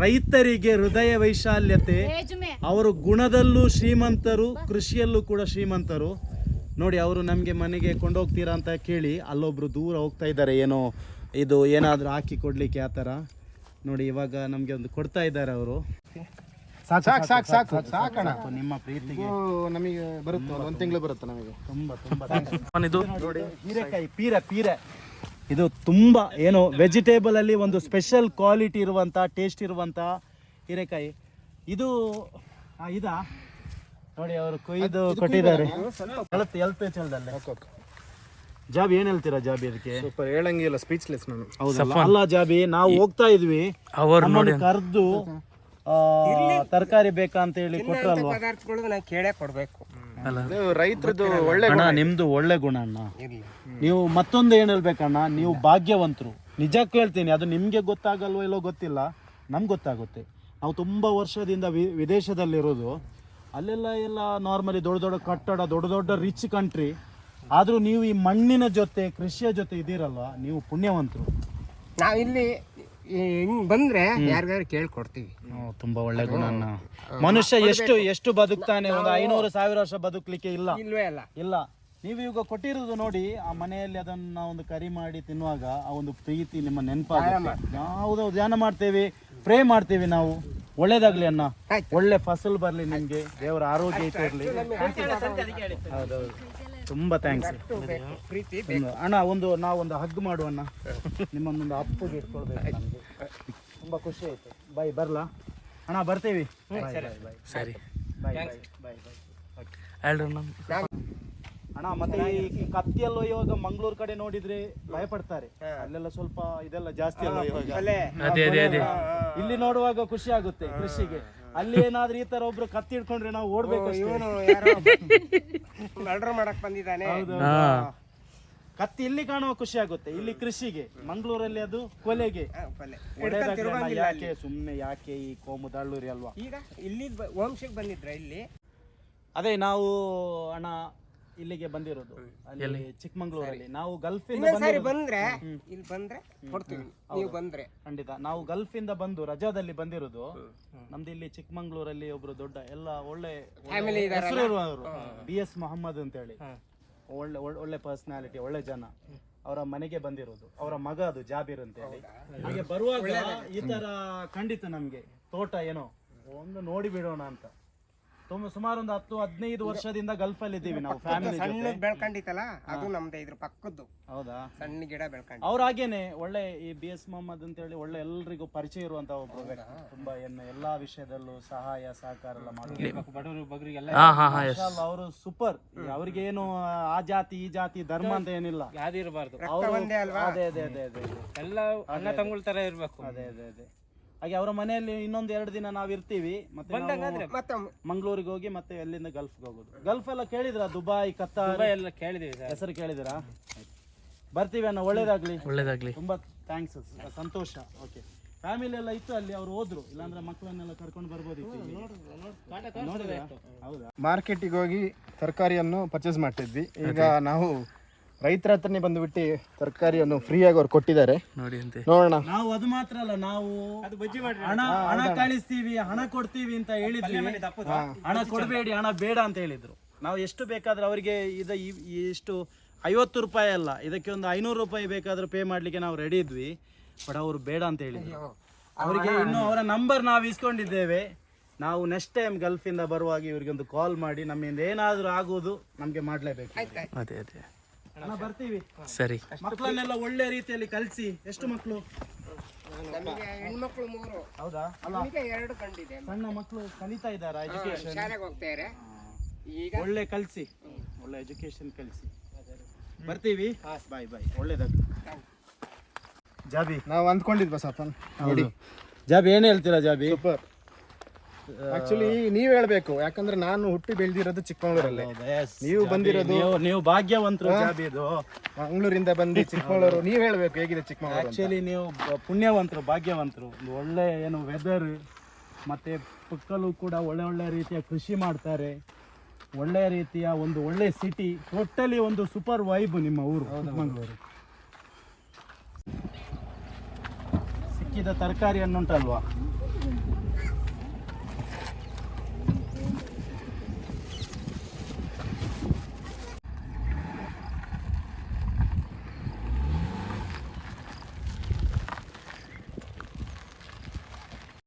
ರೈತರಿಗೆ ಹೃದಯ ವೈಶಾಲ್ಯತೆ, ಅವರು ಗುಣದಲ್ಲೂ ಶ್ರೀಮಂತರು, ಕೃಷಿಯಲ್ಲೂ ಕೂಡ ಶ್ರೀಮಂತರು. ನೋಡಿ ಅವರು ನಮಗೆ ಮನೆಗೆ ಕೊಂಡೋಗ್ತೀರಾ ಅಂತ ಕೇಳಿ ಅಲ್ಲೊಬ್ರು ದೂರ ಹೋಗ್ತಾ ಇದ್ದಾರೆ, ಏನೋ ಇದು ಏನಾದರೂ ಹಾಕಿ ಕೊಡಲಿಕ್ಕೆ ಆ ಥರ. ನೋಡಿ ಇವಾಗ ನಮಗೆ ಒಂದು ಕೊಡ್ತಾ ಇದ್ದಾರೆ ಅವರು. ಸಾಕಣ ನಿಮ್ಮ ಪ್ರೀತಿಗೆ ನಮಗೆ ಬರುತ್ತೆ, ಒಂದು ತಿಂಗಳು ಬರುತ್ತೆ ನಮಗೆ. ತುಂಬ ಇದು ನೋಡಿ ಹೀರೆಕಾಯಿ ಪೀರೆ ಇದು ತುಂಬ ಏನು ವೆಜಿಟೇಬಲ್ ಅಲ್ಲಿ ಒಂದು ಸ್ಪೆಷಲ್ ಕ್ವಾಲಿಟಿ ಇರುವಂಥ ಟೇಸ್ಟ್ ಇರುವಂಥ ಹೀರೆಕಾಯಿ ಇದು. ಇದಾ ನೋಡಿ ಅವರು ಕೊಯ್ದು ಕೊಟ್ಟಿದ್ದಾರೆ. ಎಲ್ಪೆ ಚಲ್ದಲ್ಲೇ ಜಾಬಿ ಏನ್ ಹೇಳ್ತೀರಾ ಜಾಬಿ ಅದಕ್ಕೆ? ಸೂಪರ್, ಹೇಳಂಗಿಲ್ಲ, ಸ್ಪೀಚ್ಲೆಸ್ ನಾನು. ಹೌದಲ್ಲ? ಅಲ್ಲ ಜಾಬಿ, ನಾವು ಹೋಗ್ತಾ ಇದ್ವಿ, ಅವರು ಕರೆದು ತರಕಾರಿ ಬೇಕಾ ಅಂತ ಹೇಳಿ ಕೊಟ್ರಲ್ವಾ? ಕೇಳೇ ಕೊಡ್ಬೇಕು. ರೈತರದ್ದು ಒಳ್ಳೆ ಅಣ್ಣ ನಿಮ್ದು ಒಳ್ಳೆ ಗುಣ ಅಣ್ಣ. ನೀವು ಮತ್ತೊಂದು ಏನ್ ಹೇಳ್ಬೇಕಣ್ಣ, ನೀವು ಭಾಗ್ಯವಂತರು. ನಿಜ ಕೇಳ್ತೀನಿ, ಅದು ನಿಮ್ಗೆ ಗೊತ್ತಾಗಲ್ವೋ ಇಲ್ಲೋ ಗೊತ್ತಿಲ್ಲ, ನಮ್ಗೆ ಗೊತ್ತಾಗುತ್ತೆ. ನಾವು ತುಂಬ ವರ್ಷದಿಂದ ವಿದೇಶದಲ್ಲಿರೋದು, ಅಲ್ಲೆಲ್ಲ ಎಲ್ಲ ನಾರ್ಮಲಿ ದೊಡ್ಡ ದೊಡ್ಡ ಕಟ್ಟಡ, ದೊಡ್ಡ ದೊಡ್ಡ ರಿಚ್ ಕಂಟ್ರಿ. ಆದರೂ ನೀವು ಈ ಮಣ್ಣಿನ ಜೊತೆ ಕೃಷಿಯ ಜೊತೆ ಇದ್ದೀರಲ್ವ, ನೀವು ಪುಣ್ಯವಂತರು. ನಾವಿಲ್ಲಿ ಹಿಂಗ್ ಬಂದ್ರೆ ಯಾರಿಗಾದ್ರು ಕೇಳ್ಕೊಡ್ತೀವಿ. ತುಂಬಾ ಒಳ್ಳೆ ಗುಣ ಅಣ್ಣ. ಮನುಷ್ಯ ಎಷ್ಟು ಬದುಕ್ತಾನೆ, ಒಂದು 500,000 ವರ್ಷ ಬದುಕಲಿಕ್ಕೆ ಇಲ್ಲ. ಇಲ್ವೇ ಅಲ್ಲ. ಇಲ್ಲ, ನೀವು ಈಗ ಕೊಟ್ಟಿರೋದು ನೋಡಿ, ಆ ಮನೆಯಲ್ಲಿ ಅದನ್ನ ಒಂದು ಕರಿ ಮಾಡಿ ತಿನ್ನುವಾಗ ಆ ಒಂದು ಪ್ರೀತಿ ನಿಮ್ಮ ನೆನಪಾಗುತ್ತೆ. ನಾವು ಧ್ಯಾನ ಮಾಡ್ತೇವೆ, ಪ್ರೇ ಮಾಡ್ತೇವೆ ನಾವು. ಒಳ್ಳೇದಾಗ್ಲಿ ಅಣ್ಣ, ಒಳ್ಳೆ ಫಸಲು ಬರ್ಲಿ ನಿಮ್ಗೆ, ದೇವರ ಆರೋಗ್ಯ ಇಟ್ಟಿರ್ಲಿ. ಹೌದೌದು, ತುಂಬಾ ಥ್ಯಾಂಕ್ಸ್ ಅಣ್ಣ. ನಾವೊಂದು ಹಗ್ ಮಾಡುವಣ್ಣ, ನಿಮ್ಮನ್ನೊಂದು ಅಪ್ಪಗೆ ಇಟ್ಕೊಳ್ಬೇಕು ನಮಗೆ. ತುಂಬಾ ಖುಷಿ ಆಯ್ತು. ಬಾಯ್, ಬರ್ಲಾ ಅಣ್ಣ? ಬರ್ತೀವಿ. ಸರಿ ಬಾಯ್. ಅಣ್ಣ ಮತ್ತೆ ಈ ಕತ್ತಿಯಲ್ಲೋ ಇವಾಗ ಮಂಗಳೂರು ಕಡೆ ನೋಡಿದ್ರೆ ಭಯ ಪಡ್ತಾರೆ, ಅಲ್ಲೆಲ್ಲ ಸ್ವಲ್ಪ ಇದೆಲ್ಲ ಜಾಸ್ತಿ ಅಲ್ಲ ಇವಾಗ. ಇಲ್ಲಿ ನೋಡುವಾಗ ಖುಷಿ ಆಗುತ್ತೆ ಕೃಷಿಗೆ. ಅಲ್ಲಿ ಏನಾದ್ರೂ ಈ ತರ ಒಬ್ರು ಕತ್ತಿ ಹಿಡ್ಕೊಂಡ್ರೆ ನಾವು ಓಡ್ಬೇಕು. ಮರ್ಡರ್ ಮಾಡಕ್ ಬಂದಿದ್ದಾನೆ. ಕತ್ತಿ ಇಲ್ಲಿ ಕಾಣುವ ಖುಷಿ ಆಗುತ್ತೆ, ಇಲ್ಲಿ ಕೃಷಿಗೆ. ಮಂಗಳೂರಲ್ಲಿ ಅದು ಕೊಲೆಗೆ. ಯಾಕೆ ಸುಮ್ಮನೆ ಯಾಕೆ ಈ ಕೋಮು ದಳ್ಳೂರಿ ಅಲ್ವಾ? ಈಗ ಇಲ್ಲಿ ವಂಶಕ್ಕೆ ಬಂದಿದ್ರ ಇಲ್ಲಿ? ಅದೇ ನಾವು ಅಣ್ಣ ಇಲ್ಲಿಗೆ ಬಂದಿರೋದು, ಅಲ್ಲಿ ಚಿಕ್ಕಮಂಗ್ಳೂರಲ್ಲಿ. ನಾವು ಗಲ್ಫ್ ಇಂದ ಬಂದ್ರೆ ಇಲ್ಲಿ ಬಂದ್ರೆ ಕೊಡ್ತೀವಿ, ನೀವು ಬಂದ್ರೆ. ಖಂಡಿತ. ನಾವು ಗಲ್ಫ್ ಇಂದ ಬಂದು ರಜಾದಲ್ಲಿ ಬಂದಿರೋದು. ನಮ್ದು ಇಲ್ಲಿ ಚಿಕ್ಕಮಂಗ್ಳೂರಲ್ಲಿ ಒಬ್ರು ದೊಡ್ಡ ಎಲ್ಲ ಒಳ್ಳೆ ಹೆಸರು ಇರುವವರು, BS ಮೊಹಮ್ಮದ್ ಅಂತ ಹೇಳಿ, ಒಳ್ಳೆ ಪರ್ಸನಾಲಿಟಿ, ಒಳ್ಳೆ ಜನ. ಅವರ ಮನೆಗೆ ಬಂದಿರೋದು. ಅವರ ಮಗ ಅದು ಜಾಬೀರ್ ಅಂತ ಹೇಳಿ. ಹಾಗೆ ಬರುವಾಗ ಈ ತರ ಖಂಡಿತ ನಮ್ಗೆ ತೋಟ ಏನೋ ಒಂದು ನೋಡಿ ಬಿಡೋಣ ಅಂತ. ಸುಮಾರು ಒಂದು 10-15 ವರ್ಷದಿಂದ ಗಲ್ಫ್ ಅಲ್ಲಿ ಇದ್ದೀವಿ ನಾವು, ಫ್ಯಾಮಿಲಿ ಸಣ್ಣ ಬೆಳ್ಕೊಂಡಿತ್ತಲ್ಲ, ಅದು ನಮ್ದು ಇದ್ರ ಪಕ್ಕದ್ದು. ಹೌದಾ? ಸಣ್ಣ ಗಿಡ ಬೆಳ್ಕೊಂಡು. ಅವ್ರ ಹಾಗೇನೆ ಒಳ್ಳೆ ಈ BS ಮೊಹಮ್ಮದ್ ಅಂತ ಹೇಳಿ ಒಳ್ಳೆ ಎಲ್ರಿಗೂ ಪರಿಚಯ ಇರುವಂತ ಒಬ್ಬ ವ್ಯಕ್ತಿ. ತುಂಬಾ ಎಲ್ಲಾ ವಿಷಯದಲ್ಲೂ ಸಹಾಯ ಸಹಕಾರ ಎಲ್ಲ ಮಾಡ್ತಾರೆ. ಅವರು ಸೂಪರ್. ಅವ್ರಿಗೆ ಏನು ಆ ಜಾತಿ ಈ ಜಾತಿ ಧರ್ಮ ಅಂತ ಏನಿಲ್ಲ, ಯಾವ್ದಿರಬಾರ್ದು. ಅದೇ ಎಲ್ಲ ಅಣ್ಣ ತಂಗುಳ್ ತರ ಇರ್ಬೇಕು. ಅದೇ ಹಾಗೆ ಅವರ ಮನೆಯಲ್ಲಿ ಇನ್ನೊಂದು 2 ದಿನ ನಾವು ಇರ್ತೀವಿ. ಮತ್ತೆ ಮಂಗಳೂರಿಗೆ ಹೋಗಿ ಮತ್ತೆ ಅಲ್ಲಿಂದ ಗಲ್ಫ್ಗೆ ಹೋಗೋದು. ಗಲ್ಫ್ ಎಲ್ಲ ಕೇಳಿದ್ರ? ದುಬೈ, ಕತ್ತಾರ್ ಎಲ್ಲ ಕೇಳಿದೀವಿ. ಹೆಸರು ಕೇಳಿದಿರಾ? ಬರ್ತೀವಿ ಅಣ್ಣ, ಒಳ್ಳೇದಾಗ್ಲಿ. ತುಂಬಾ ಥ್ಯಾಂಕ್ಸ್, ಸಂತೋಷ. ಓಕೆ, ಫ್ಯಾಮಿಲಿ ಎಲ್ಲ ಇತ್ತು ಅಲ್ಲಿ, ಅವ್ರು ಹೋದ್ರು, ಇಲ್ಲಾಂದ್ರೆ ಮಕ್ಕಳನ್ನೆಲ್ಲ ಕರ್ಕೊಂಡು ಬರ್ಬೋದಿತ್ತು. ಹೌದಾ? ಮಾರ್ಕೆಟಿಗೆ ಹೋಗಿ ತರಕಾರಿಯನ್ನು ಪರ್ಚೇಸ್ ಮಾಡ್ತಿದ್ವಿ. ಈಗ ನಾವು ರೈತರ ಹತ್ರನೇ ಬಂದುಬಿಟ್ಟು ತರಕಾರಿಯನ್ನು ಫ್ರೀಯಾಗಿ ಅವ್ರು ಕೊಟ್ಟಿದ್ದಾರೆ. ನೋಡೋಣ. ನಾವು ಅದು ಮಾತ್ರ ಅಲ್ಲ, ನಾವು ಹಣ ಕಳಿಸ್ತೀವಿ, ಹಣ ಕೊಡ್ತೀವಿ ಅಂತ ಹೇಳಿದ್ವಿ. ಹಣ ಕೊಡಬೇಡಿ, ಹಣ ಬೇಡ ಅಂತ ಹೇಳಿದ್ರು. ನಾವು ಎಷ್ಟು ಬೇಕಾದ್ರೆ ಅವರಿಗೆ ಎಷ್ಟು 50 ರೂಪಾಯಿ ಅಲ್ಲ, ಇದಕ್ಕೆ ಒಂದು 500 ರೂಪಾಯಿ ಬೇಕಾದ್ರೆ ಪೇ ಮಾಡ್ಲಿಕ್ಕೆ ನಾವು ರೆಡಿ ಇದ್ವಿ. ಬಟ್ ಅವರು ಬೇಡ ಅಂತ ಹೇಳಿದ್ರು. ಅವರಿಗೆ ಇನ್ನು ಅವರ ನಂಬರ್ ನಾವು ಇಸ್ಕೊಂಡಿದ್ದೇವೆ. ನಾವು ನೆಕ್ಸ್ಟ್ ಟೈಮ್ ಗಲ್ಫಿಂದ ಬರುವಾಗ ಇವರಿಗೆ ಒಂದು ಕಾಲ್ ಮಾಡಿ, ನಮ್ಮಿಂದ ಏನಾದರೂ ಆಗುವುದು ನಮಗೆ ಮಾಡಲೇಬೇಕು. ಬರ್ತೀವಿ. ಸರಿ. ಮಕ್ಕಳನ್ನೆಲ್ಲ ಒಳ್ಳೆ ರೀತಿಯಲ್ಲಿ ಕಲಿಸಿ. ಎಷ್ಟು ಮಕ್ಕಳು? ನಮಗೆ ಹೆಣ್ಮಕ್ಳು 3. ಹೌದಾ? ಈಗ 2 ಕಂಡಿದೆ. ಸಣ್ಣ ಮಕ್ಕಳು ಕಲಿತಾ ಇದ್ದಾರಾ? ಎಜುಕೇಶನ್ ಶಾಲೆಗೆ ಹೋಗ್ತಾರೆ. ಈಗ ಒಳ್ಳೆ ಕಲಿಸಿ, ಒಳ್ಳೆ ಎಜುಕೇಶನ್ ಕಲಿಸಿ. ಬರ್ತೀವಿ. ಬಾಯ್. ಒಳ್ಳೇದಾಗ್ಲಿ. ಜಾಬಿ, ನಾವು ಅಂದ್ಕೊಂಡಿದ್ವಿ ಸಫನ್. ನೋಡಿ ಜಾಬಿ, ಏನ್ ಹೇಳ್ತೀರಾ ಜಾಬಿ? ಸೂಪರ್. ಆಕ್ಚುಲಿ ನೀವ್ ಹೇಳ್ಬೇಕು, ಯಾಕಂದ್ರೆ ನಾನು ಹುಟ್ಟಿ ಬೆಳೆದಿರೋದು ಚಿಕ್ಕಮಗಳೂರಲ್ಲಿ. ನೀವು ಬಂದಿರೋದು, ನೀವು ಭಾಗ್ಯವಂತರು. ಜಾಬಿ, ಇದು ಮಂಗಳೂರಿಂದ ಬಂದು ಚಿಕ್ಕಮಗಳೂರು. ನೀವ್ ಹೇಳ್ಬೇಕು ಹೇಗಿದೆ ಚಿಕ್ಕಮಗಳೂರು. ಆಕ್ಚುಲಿ ನೀವು ಪುಣ್ಯವಂತರು, ಭಾಗ್ಯವಂತರು. ಒಂದು ಒಳ್ಳೆ ಏನು ವೆದರ್, ಮತ್ತೆ ಪಕ್ಕಲ್ಲೂ ಕೂಡ ಒಳ್ಳೆ ರೀತಿಯ ಕೃಷಿ ಮಾಡ್ತಾರೆ. ಒಳ್ಳೆಯ ರೀತಿಯ ಒಂದು ಒಳ್ಳೆ ಸಿಟಿ, ಟೋಟಲಿ ಒಂದು ಸೂಪರ್ ವೈಬ್ ನಿಮ್ಮ ಊರು ಚಿಕ್ಕಮಗಳೂರು. ಸಿಕ್ಕಿದ ತರಕಾರಿ ಅನ್ನುಂಟಲ್ವಾ